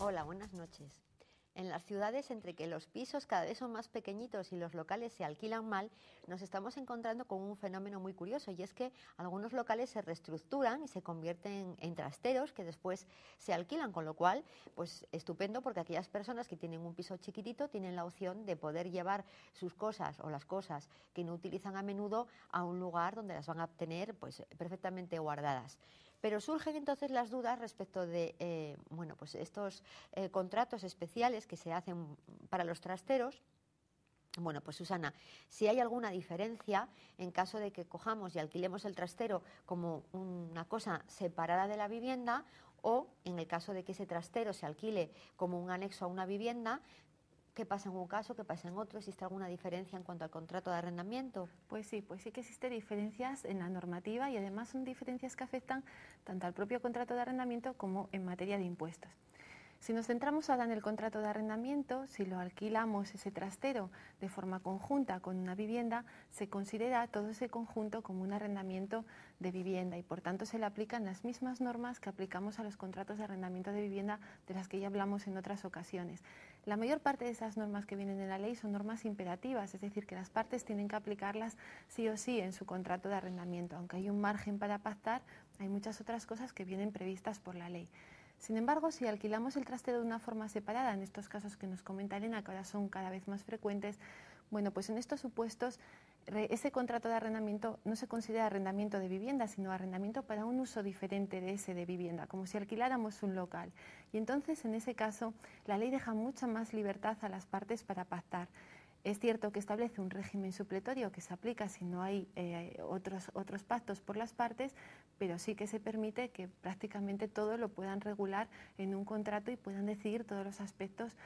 Hola, buenas noches. En las ciudades, entre que los pisos cada vez son más pequeñitos y los locales se alquilan mal, nos estamos encontrando con un fenómeno muy curioso, y es que algunos locales se reestructuran y se convierten en trasteros que después se alquilan, con lo cual, pues estupendo, porque aquellas personas que tienen un piso chiquitito tienen la opción de poder llevar sus cosas o las cosas que no utilizan a menudo a un lugar donde las van a tener pues perfectamente guardadas. Pero surgen entonces las dudas respecto de pues estos contratos especiales que se hacen para los trasteros. Bueno, pues Susana, si hay alguna diferencia en caso de que cojamos y alquilemos el trastero como una cosa separada de la vivienda, o en el caso de que ese trastero se alquile como un anexo a una vivienda. ¿Qué pasa en un caso? ¿Qué pasa en otro? ¿Existe alguna diferencia en cuanto al contrato de arrendamiento? Pues sí que existen diferencias en la normativa, y además son diferencias que afectan tanto al propio contrato de arrendamiento como en materia de impuestos. Si nos centramos ahora en el contrato de arrendamiento, si lo alquilamos ese trastero de forma conjunta con una vivienda, se considera todo ese conjunto como un arrendamiento de vivienda, y por tanto se le aplican las mismas normas que aplicamos a los contratos de arrendamiento de vivienda, de las que ya hablamos en otras ocasiones. La mayor parte de esas normas que vienen en la ley son normas imperativas, es decir, que las partes tienen que aplicarlas sí o sí en su contrato de arrendamiento. Aunque hay un margen para pactar, hay muchas otras cosas que vienen previstas por la ley. Sin embargo, si alquilamos el trastero de una forma separada, en estos casos que nos comenta Elena, que ahora son cada vez más frecuentes, bueno, pues en estos supuestos ese contrato de arrendamiento no se considera arrendamiento de vivienda, sino arrendamiento para un uso diferente de ese de vivienda, como si alquiláramos un local. Y entonces, en ese caso, la ley deja mucha más libertad a las partes para pactar. Es cierto que establece un régimen supletorio que se aplica si no hay otros pactos por las partes, pero sí que se permite que prácticamente todo lo puedan regular en un contrato y puedan decidir todos los aspectos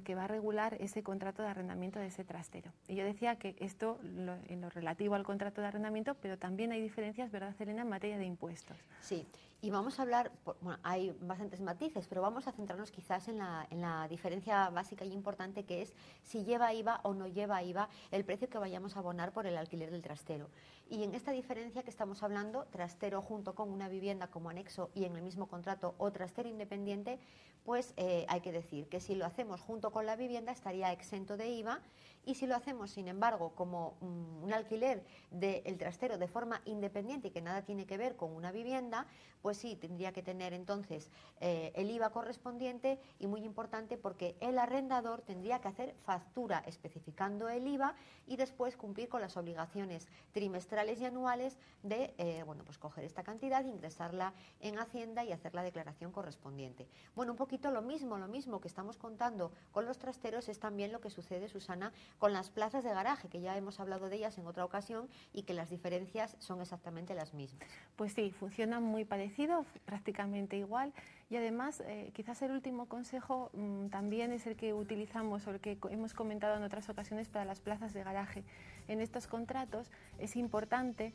que va a regular ese contrato de arrendamiento de ese trastero. Y yo decía que esto en lo relativo al contrato de arrendamiento, pero también hay diferencias, ¿verdad, Elena?, en materia de impuestos. Sí, y vamos a hablar, bueno, hay bastantes matices, pero vamos a centrarnos quizás en la diferencia básica y importante, que es si lleva IVA o no lleva IVA el precio que vayamos a abonar por el alquiler del trastero. Y en esta diferencia que estamos hablando, trastero junto con una vivienda como anexo y en el mismo contrato, o trastero independiente, pues hay que decir que si lo hacemos junto con la vivienda estaría exento de IVA, y si lo hacemos, sin embargo, como un alquiler del trastero de forma independiente y que nada tiene que ver con una vivienda, pues sí, tendría que tener entonces el IVA correspondiente, y muy importante porque el arrendador tendría que hacer factura especificando el IVA y después cumplir con las obligaciones trimestrales y anuales de pues coger esta cantidad, ingresarla en Hacienda y hacer la declaración correspondiente. Bueno, un poquito lo mismo que estamos contando con los trasteros es también lo que sucede, Susana, con las plazas de garaje, que ya hemos hablado de ellas en otra ocasión y que las diferencias son exactamente las mismas. Pues sí, funcionan muy parecido, prácticamente igual, y además quizás el último consejo también es el que utilizamos o el que hemos comentado en otras ocasiones para las plazas de garaje. En estos contratos es importante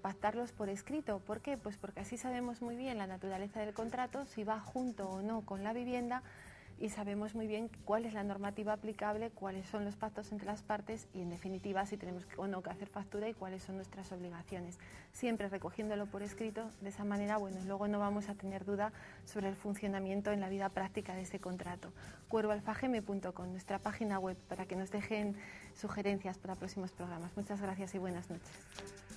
pactarlos por escrito. ¿Por qué? Pues porque así sabemos muy bien la naturaleza del contrato, si va junto o no con la vivienda, y sabemos muy bien cuál es la normativa aplicable, cuáles son los pactos entre las partes y, en definitiva, si tenemos o no que hacer factura y cuáles son nuestras obligaciones. Siempre recogiéndolo por escrito, de esa manera, bueno, luego no vamos a tener duda sobre el funcionamiento en la vida práctica de ese contrato. cuervoalfageme.com, nuestra página web, para que nos dejen sugerencias para próximos programas. Muchas gracias y buenas noches.